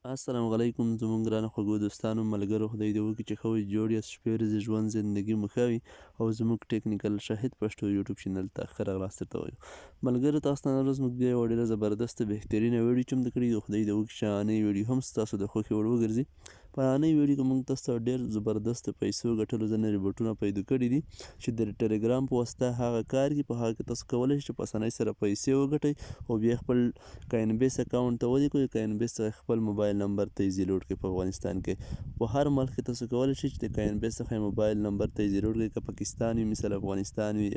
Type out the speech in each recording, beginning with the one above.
السلام علیکم زموږ ګرانو خوږو دوستانو ملګرو خدای دې وکړي چې ښه وي جوړ یاست شپې ورځې ژوند زندګي مو ښه وي او زموږ ټیکنیکل شاهد پښتو یوټیوب چینل ته ښه راغلاست درته وایو ملګرو تاسو ته نن ورځ موږ بیا یوه ډېره زبردسته بهترینه ویډیو چمتو کړې ده خدای دې وکړي چې نننۍ ویډیو هم ستاسو د خوښې وړ وګرځي په نننۍ ویډیو کې موږ تاسو ته ډېر زبردست د پیسو ګټلو ځینې روبوټونه پیدا کړي دي چې د ټلګرام په واسطه هغه کار کوي په هغه کې تاسو کولی شئ چې په اسانۍ سره پیسې وګټئ او بیا خپل کاین بیس اکاونټ ته ولیکئ کاین بیس څخه خپل موبایل نمبر ته یې لوډ کړئ په افغانستان کې په هر ملک کې تاسو کولی شئ چې د کاین بیس څخه یې موبایل نمبر ته یې لوډ کړئ که پاکستان وي مثل افغانستان وي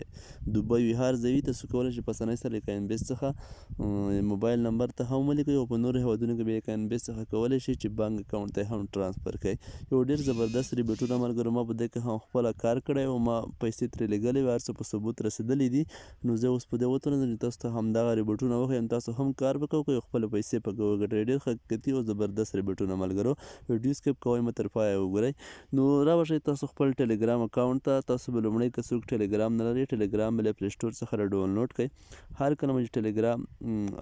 دوبۍ وي هر ځای وي تاسو کولی شئ په اسانۍ سره د کاین بیس څخه موبایل نمبر ته هم ولیکئ او په نورو هیوادونو کې بیا کاین بیس څخه کولی شئ چې بانک اکاونټ ته هم ټرانسفر کړئ یو ډېر زبردست ریبوټونه ملګرو ما په دې کې هم خپله کار کړی او ما پیسې ترې لیږلې وې هر څه په ثبوت رسېدلي دي نو زه اوس په دې وتوانېدم چې تاسو ته همدغه ریبوټونه وښیم تاسو هم کار به کوئ او خپله پیسې پکې وګټئ ډېر حقیقتي او زبردست ریبوټونه ملګرو ویډیو سکیپ کوئ مه تر پایه وګورئ نو رابشئ تاسو خپل ټلګرام اکاونټ ته تاسو به لومړی که څوک ټلګرام نه لرئ ټلګرام به له پلی سټور څخه راډاونلوډ کړئ هر کله مو چې ټلګرام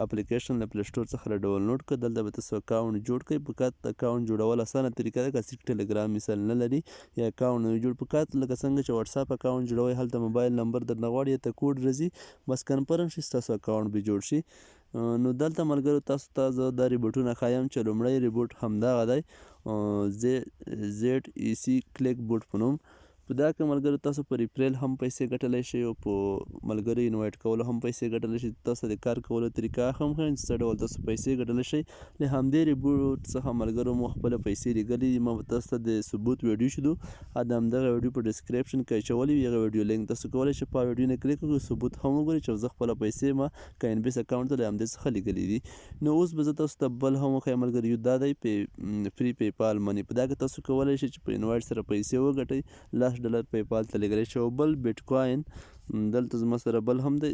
اپلیکیشن له پلی سټور څخه راډاونلوډ کړه دلته به تاسو اکاونټ جوړ کړئ فقط اکاونټ جوړول اسانه طریقه ده که څوک ټلګرام مثال نه لري یا اکاونټ نه جوړ فقط لکه څنګه چې واتساپ اکاونټ جوړوئ هلته موبایل نمبر درنه غواړي یا ته کوډ راځي بس کنفرم شي ستاسو اکاونټ به جوړ شي نو دلته ملګرو تاسو ته زه دا ریبوټونه ښایم چې لومړی ریبوټ همدغه دی زیډ ای سی کلیک بوټ په نوم په دا کې ملګرو تاسو په ریفریل هم پیسې ګټلی شئ او په ملګرو انوایټ کولو هم پیسې ګټلی شئ تاسو د کار کولو طریقه هم ښیم چې څه ډول تاسو پیسې ګټلی شئ له همدې ریبوټ څخه ملګرو مو خپله پیسې لیږلي دي ما به تاسو ته د ثبوت ویډیو چې دو د همدغه ویډیو په ډسکرپشن کې اچولی وي هغه ویډیو لینک تاسو کولی شئ په ویډیو نه کلیک وکړئ ثبوت هم وګورئ چې زه خپله پیسې ما کاین بیس اکاونټ ته له همدې څخه لیږلي دي نو اوس به زه تاسو ته بل هم وښیم ملګرو دا دی فری پی پال منی په دا کې تاسو کولی شئ چې په انوایټ سره پیسې وګټئ $10 پی پال ته لیږلی شئ او بل بیټ کوین دلته زما سره بل هم دی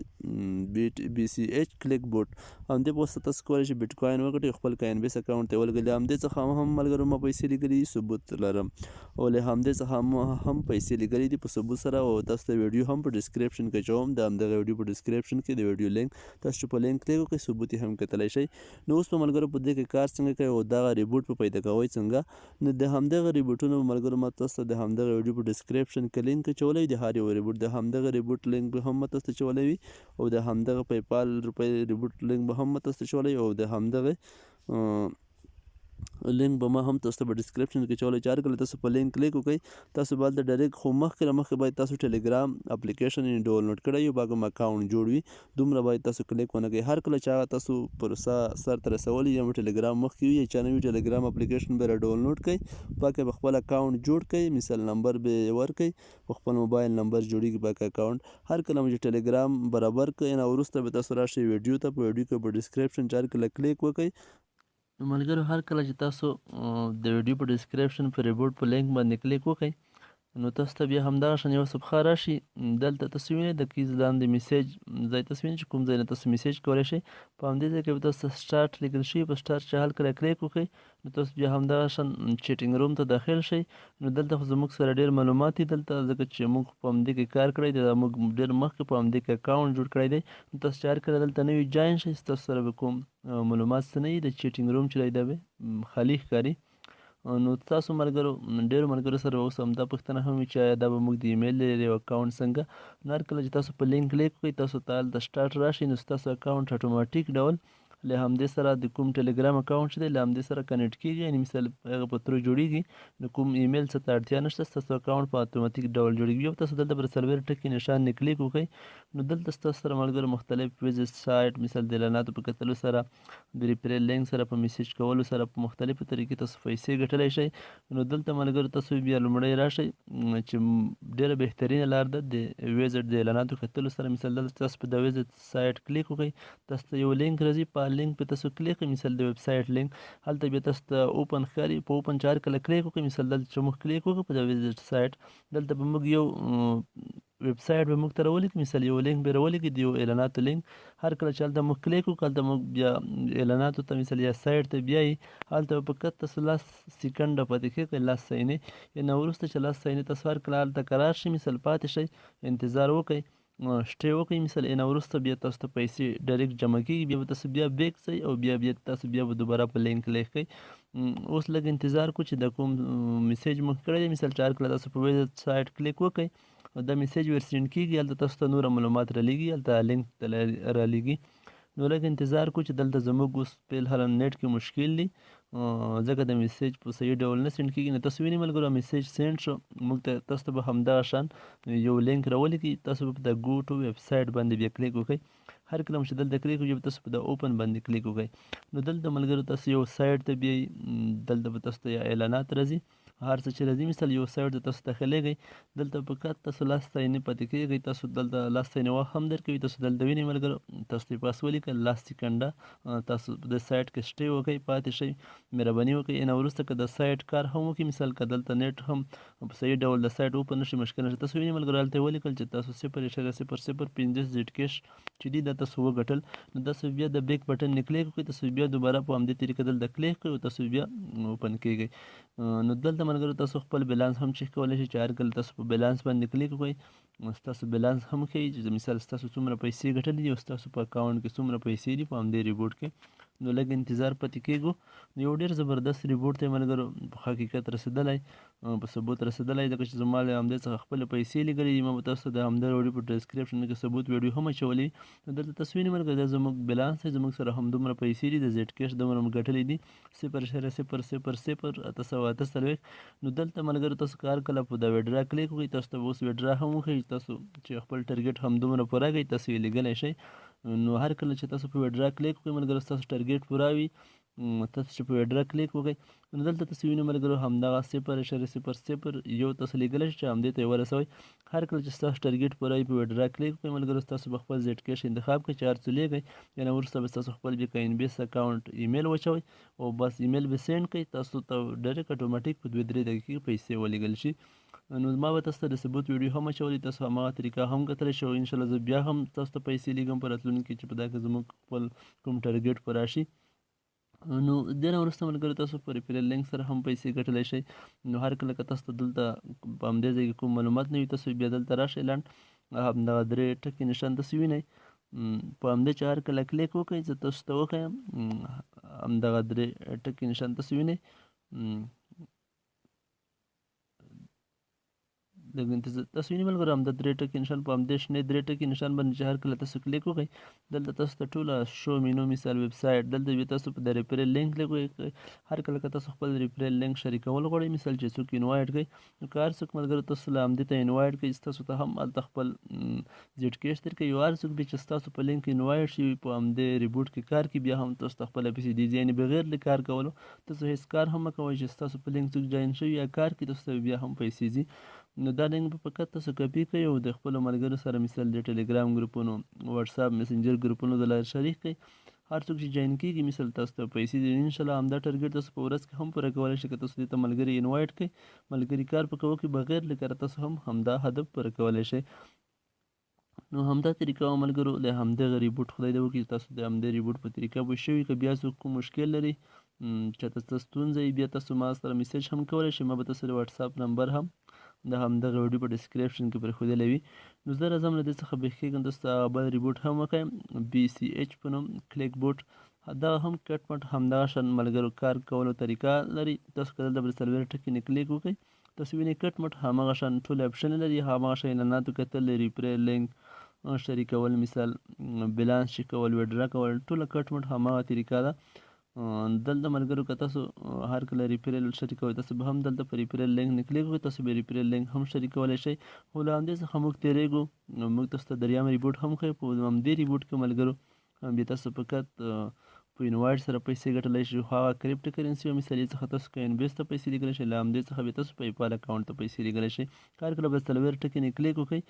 بی سی ایچ کلیک بوټ همدې په واسطه تاسو کولی شئ بیټ کوین وګټئ خپل کاین بیس اکاونټ ته یې ولګوئ همدې څخه هم ملګرو ما پیسې لیږلي دي ثبوت لرم او له همدې څخه هم پیسې لیږلي دي په ثبوت سره او تاسو ته ویډیو هم په ډسکرپشن کې اچوم د همدغه ویډیو په ډسکرپشن کې د ویډیو لینک تاسو چې په لینک کلیک وکړئ ثبوت یې هم کتلی شئ نو اوس په ملګرو په دې کې کار څنګه کوئ او دغه ریبوټ په پیدا کوئ څنګه نو د همدغه ریبوټونو ملګرو ما تاسو ته د همدغه ویډیو په ډسکرپشن کې لینک اچولی د هر یو ریبوټ د همدغه ریبوټ لینک به هم ما تاسو ته اچولی وي او د همدغه پی پال روپۍ ریبوټ لینک به هم ما تاسو ته اچولی او د همدغه لینک به ما هم تاسو ته په ډسکرپشن کې اچولی چې هر کله تاسو په لینک کلیک وکړئ تاسو به هلته ډایرکټ خو مخکې له مخکې باید تاسو ټلګرام اپلیکیشن یې ډاونلوډ کړی وي باید اکاونټ جوړ وي دومره باید تاسو کلیک ونه کوئ هر کله چې هغه تاسو پروسه سرته رسولی یا ټلګرام مخکې وي یا چا نه وي ټلګرام اپلیکیشن به یې راډاونلوډ کړئ پاکې به خپل اکاونټ جوړ کړئ مثال نمبر به یې ورکړئ په خپل موبایل نمبر جوړیږي پاکې اکاونټ هر کله مو چې ټلګرام برابر کړئ نه وروسته به تاسو راشئ ویډیو ته په ویډیو کې په ډسکرپشن چې هر کله کلیک وکړئ نو ملګرو هر کله چې تاسو د ویډیو په ډسکرپشن په ریبوټ په لینک باندې کلیک وکړئ نو تاسو ته بیا همدغه شان یوه صفحه راشي دلته تاسو وینئ د کیز لاندې میسیج ځای تاسو وینئ چې کوم ځای نه تاسو میسیج کولی شئ په همدې ځای کې به تاسو ته سټارټ لیکل شوي په سټارټ چې هر کله کلیک وکړئ نو تاسو بیا همدغه شان چیټینګ روم ته داخل شئ نو دلته خو زموږ سره ډېر معلومات دي دلته ځکه چې موږ په همدې کې کار کړی دی موږ ډېر مخکې په همدې کې اکاونټ جوړ کړی دی نو تاسو چې هر کله دلته نوي جاین شئ ستاسو سره به کوم معلومات څه نه وي د چیټینګ روم چې دی دا به خالي ښکاري نو تاسو ملګرو ډېرو ملګرو سره اوس همدا پوښتنه هم وي چې آیا دا به موږ د ایمیل له لارې اکاونټ څنګه نو هر کله چې تاسو په لینک کلیک وکړئ تاسو ته هلته سټارټ راشي نو ستاسو اکاونټ اتوماتیک ډول له همدې سره د کوم ټلګرام اکاونټ چې دی له همدې سره کنیکټ کېږي یعنې مثال هغه په ترو جوړېږي نو کوم ایمیل څه ته اړتیا نشته ستاسو اکاونټ په اتوماتیک ډول جوړېږي بیا تاسو دلته پر څلوېښت ټکي نشان نه کلیک وکړئ نو دلته ستاسو سره ملګرو مختلف ویزټ سایټ مثال د اعلاناتو په کتلو سره د ریفریل لینک سره په میسیج کولو سره په مختلفو طریقې تاسو پیسې ګټلی شئ نو دلته ملګرو تاسو بیا لومړی راشئ چې ډېره بهترینه لار ده د ویزټ د اعلاناتو کتلو سره مثال دلته تاسو په د ویزټ سایټ کلیک وکړئ تاسو ته یو لینک راځي په لینک پې تاسو کلیک کړئ مثال د ویب سایټ لینک هلته بیا تاسو ته اوپن ښکاري په اوپن چې هر کله کلیک وکړئ مثال دلته چې موږ کلیک وکړو په د ویزټ سایټ دلته به موږ یو ویب سایټ به موږ ته راولیږي مثال یو لینک به راولیږي د یو اعلاناتو لینک هر کله چې هلته موږ کلیک وکړو هلته موږ بیا اعلاناتو ته مثال یا سایټ ته بیایي هلته به فقط تاسو 10 سیکنډه پاتې کېږئ 10 ثانیې یا نه وروسته چې 10 ثانیې تاسو هر کله هلته قرار شي مثال پاتې شئ انتظار وکړئ سټې وکړئ مثال اینا وروسته بیا تاسو ته پیسې ډایرکټ جمع کېږي، بیا به تاسو بیا بیک ځئ او بیا تاسو بیا به دوباره په لینک کلیک کوئ. اوس لږ انتظار کو چې د کوم میسیج مو کړی دی، مثال چې هر کله تاسو په ویزټ سایټ کلیک وکړئ دا میسیج ور سینډ کېږي، هلته تاسو ته نور معلومات رالیږي، هلته لینک رالیږي. نو لږ انتظار کو چې دلته زموږ اوس فلحال نیټ کې مشکل دی ځکه د میسیج په صحیح ډول نه سینډ کېږي. نو تاسو وینئ ملګرو میسیج سینډ شو، موږ ته تاسو ته به همدغه شان یو لینک راولیږي، تاسو به په د ګو ټو ویب سایټ باندې بیا کلیک وکړئ. هر کله چې دلته کلیک وکړئ تاسو په د اوپن باندې کلیک وکړئ. نو دلته ملګرو تاسو یو سایټ ته بیایي، دلته به تاسو ته یا اعلانات راځي، هر څه چې راځي مثال یو سایټ ته تاسو داخلیږئ، دلته په کات تاسو لاس ثانیې پاتې کېږئ، تاسو دلته لاس ثانیې وخت هم درکوي، تاسو دلته وینئ ملګرو تاسو ته پاس ولیکل لاس سیکنډه، تاسو د سایټ کې سټې وکړئ پاتې شئ، مهرباني وکړئ. اینا وروسته که د سایټ کار هم وکړي، مثال که دلته نیټ هم په صحیح ډول د سایټ اوپن نشي مشکل نشته، تاسو وینئ ملګرو هلته یې ولیکل چې تاسو 0.0050 زیټ کیش چې دي دا تاسو وګټل. نو تاسو بیا د بیک بټن نه کلیک وکړئ، تاسو بیا دوباره په همدې طریقه دلته کلیک کړئ او تاسو بیا اوپن کېږئ. نو دلته ملګرو تاسو خپل بیلانس هم چک کولی شئ چې هر کله تاسو په بیلانس باندې کلیک وکړئ ستاسو بیلانس هم ښیي چې مثال ستاسو څومره پیسې ګټلې دي او ستاسو په اکاونټ کې څومره پیسې دي په همدې ریبوټ کې. نو لږ انتظار پاتې کېږو. نو یو ډېر زبردست ریبوټ دی ملګرو، په حقیقت رسېدلی، په ثبوت رسېدلی، ځکه چې زما له همدې څخه خپلې پیسې لیږلې دي. ما به تاسو ته د همدې ویډیو په ډسکرپشن کې ثبوت ویډیو هم اچولی. نو دلته تاسو وینئ ملګرو دا زموږ بیلانس دی، زموږ سره همدومره پیسې دي، د زیټ کیش دومره مو ګټلې دي 0.000848. نو دلته ملګرو تاسو که هر کله په دا ویډرا کلیک وکړئ، تاسو ته به اوس ویډرا هم وښیي، تاسو چې خپل ټارګېټ همدومره پوره کړئ تاسو یې لیږلی شئ. نو هر کله چې تاسو په ویډرا کلیک وکړئ ملګرو ستاسو ټارګېټ پوره وي، تاسو چې په ویډرا کلیک وکړئ نو دلته تاسو وینئ ملګرو همدغه 0.001 تاسو لیږلی شئ چې همدې ته یې ورسوئ. هر کله چې ستاسو ټارګېټ پوره وي په ویډرا کلیک وکړئ ملګرو ستاسو به خپل زیټ کیش انتخاب کړئ چې هر څه لیږئ، یعنې وروسته به ستاسو خپل بیا که انبیس اکاونټ ایمیل وچوئ او بس ایمیل به سینډ کړئ، تاسو ته ډایرکټ اتوماټیک په 2-3 دقیقې کې پیسې ولیږل شي. نو ما به تاسو ته د ثبوت ویډیو هم اچولی، تاسو هماغه طریقه هم کتلی شئ او انشاءالله زه بیا هم تاسو ته پیسې لیږم په راتلونکي کې چې په دا کې زموږ خپل کوم ټارګېټ پوره شي. نو دې نه وروسته ملګرو تاسو په ریفرل لینک سره هم پیسې ګټلی شئ. نو هر کله که تاسو ته دلته په همدې ځای کې کوم معلومات نه وي تاسو بیا دلته راشئ، لاندې همدغه 3 ټکي نشان تاسو وینئ، په همدې چې هر کله کلیک وکړئ زه تاسو ته وښیم همدغه 3 ټکي نشان تاسو وینئ. لږ انتظار تاسو وینئ ملګرو همدا 3 ټکي نشان په همدې شنې 3 ټکي نشان باندې چې هر کله تاسو کلیک وکړئ دلته تاسو ته ټوله شو مینو مثال ویب سایټ دلته بیا تاسو په د ریفرل لینک کلیک وکړئ. هر کله که تاسو خپل ریفرل لینک شریکول غواړئ مثال چې څوک انوایټ کړئ نو که هر څوک ملګرو تاسو له همدې ته انوایټ کړئ ستاسو ته هم هلته خپل زیټ کیش درکوي او هر څوک بیا چې ستاسو په لینک انوایټ شي په همدې ریبوټ کې کار کوي بیا هم تاسو ته خپله پیسې دیږي، یعنې بغیر له کار کولو تاسو هېڅ کار هم مه کوئ چې ستاسو په لینک څوک جاین شوي یا کار کوي تاسو ته بیا هم پیسې ځي. نو دا لینک به فقط تاسو کاپي کړئ او د خپلو ملګرو سره مثال د ټلیګرام ګروپونو، واتساپ، مسنجر ګروپونو د لارې شریک کړئ. هر څوک چې جاین کېږي مثال تاسو ته پیسې دي انشاءالله همدا ټارګېټ تاسو په ورځ کې هم پوره کولی شئ. که تاسو دې ته ملګري انوایټ کړئ ملګري کار په کوو کې بغیر له کاره تاسو هم همدا هدف پوره کولی شئ. نو همدا طریقه ملګرو د همدغه ریبوټ خدای دې وکړي تاسو د همدې ریبوټ په طریقه پوه شوي. که بیا څوک کوم مشکل لري چاته څه ستونزه وي بیا تاسو ما سره میسیج هم کولی شئ، ما به تاسو د واتساپ نمبر هم د همدغه ویډیو په ډسکرپشن کې پرېښودلی وي. نو زه راځم له دې څخه بیخ کېږم تاسو ته هغه بل ریبوټ هم وښیم BCH په نوم کلیک بوټ، دغه هم کټ مټ همدغه شان ملګرو کار کولو طریقه لري. تاسو که دلته به 4 ټکي نه کلیک وکړئ تاسو وینئ کټ مټ همغه شان ټول اپشن لري، همغه شان اعلاناتو کتل، ریفرل لینک شریکول، مثال بیلانس چک کول، ویډرا کول، ټوله کټ مټ همغه طریقه ده. دلته ملګرو که تاسو هر کله ریفرل شریکوئ تاسو به هم دلته په ریفرل لینک نه کلیک وکړئ، تاسو به ریفرل لینک هم شریکولی شئ. خو له همدې څخه موږ تېرېږو، موږ تاسو ته دریم ریبوټ هم ښیو. په همدې ریبوټ کې ملګرو بیا تاسو فقط په انوایټ سره پیسې ګټلی شئ، خو هغه کریپټو کرنسي او مثالي څخه تاسو که انبیس ته پیسې لیږلی شئ، له همدې څخه بیا تاسو پیپال اکاونټ ته پیسې لیږلی شئ. هر کله به 4 ټکي نه کلیک وکړئ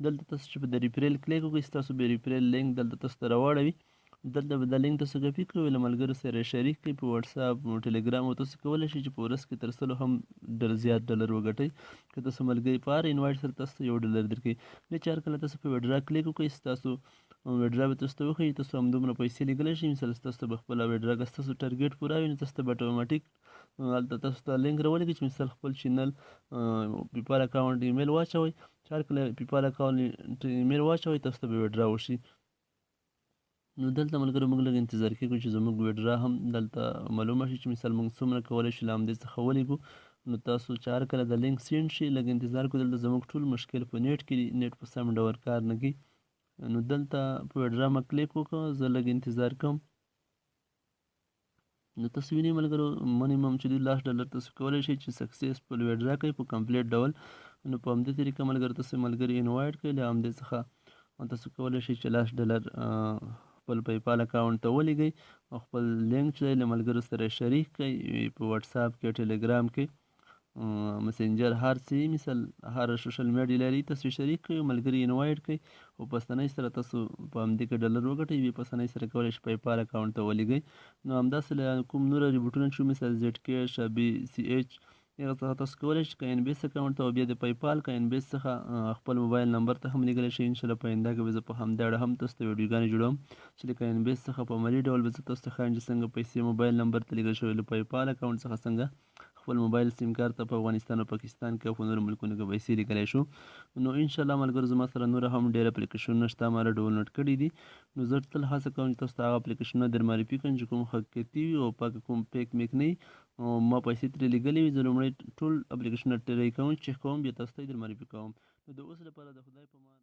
دلته تاسو چې په د ریفرل کلیک وکړئ ستاسو به ریفرل لینک دلته تاسو ته راواړوي. دلته به دا لینک تاسو کاپي کړئ او له ملګرو سره شریک کړئ په واتساپ، ټلیګرام او تاسو کولی شئ چې په ورځ کې تر 100 هم ډېر زیات ډالر وګټئ. که تاسو ملګري په هر انوایټ سره تاسو ته $1 درکوي. بیا چې هر کله تاسو په ویډرا کلیک وکړئ ستاسو ویډرا به تاسو ته وښیي تاسو همدومره پیسې لیږلی شئ. مثال ستاسو ته به خپله ویډرا که ستاسو ټارګېټ پوره وي نو تاسو ته به اتوماټیک هلته تاسو ته لینک راولېږي چې مثال خپل چینل پیپال اکاونټ ایمیل واچوئ، چې هر کله پیپال اکاونټ ایمیل واچوئ تاسو ته به ویډرا وشي. نو دلته ملګرو موږ لږ انتظار کېږو چې زموږ ویډرا هم دلته معلومه شي چې مثال موږ څومره کولی شو له همدې څخه ولیږو. نو تاسو چې هر کله د لینک سینډ شي لږ انتظار کوئ. دلته زموږ ټول مشکل په نیټ کې دي، نیټ په سم ډول کار نه کوي. نو دلته په ویډرا ما کلیک وکړه، زه لږ انتظار کوم. نو تاسو وینئ ملګرو منیمم چې $10 تاسو کولی شئ چې سکسیسفل ویډرا کوئ په کمپلیټ ډول. نو په همدې طریقه ملګرو تاسو ملګري انوایټ کړئ، له همدې څخه تاسو کولی شئ چې $10 خپل پیپال اکاونټ ته ولیږئ او خپل لینک چې دی له ملګرو سره شریک کړئ په واتساپ کې، ټیلیګرام کې، مسنجر، هر څه مثال هر سوشل میډیا لري تاسو شریک کړئ، ملګري انوایټ کړئ او په اسانۍ سره تاسو په همدې کې ډالر وګټئ. بیا په اسانۍ سره کولی شئ پیپال اکاونټ ته ولیږئ. نو همداسې له کوم نور ریبوټونه چې مثال زیډ کیش، BCH هغه څخه تاسو کولی شئ که ان بیس اکاونټ ته او بیا د پیپال که ان بیس څخه خپل موبایل نمبر ته هم لیږلی شئ. انشاءالله په آینده کې به زه په همدې اړه هم تاسو ته ویډیوګانې جوړوم چې د که ان بیس څخه په عملي ډول به زه تاسو ته ښایم چې څنګه پیسې موبایل نمبر ته لیږل شوي، له پیپال اکاونټ څخه څنګه خپل موبایل سیم کارت ته په افغانستان او پاکستان کې او په نورو ملکونو کې پیسې لیږلی شو. نو انشاءالله ملګرو زما سره نور هم ډېر اپلیکیشنونه شته، ما ډاونلوډ کړي دي. نو زه تل هڅه کوم چې تاسو ته هغه اپلیکیشنونه در معرفي کړم چې کوم حقیقتي وي او کوم پیک میک نه وي او ما پیسې ترې لیږلې وي. زه لومړی ټول اپلیکیشنونه ټرای کوم، چک کوم، بیا تاسو ته یې در معرفي کوم. نو د اوس لپاره د خدای په امان.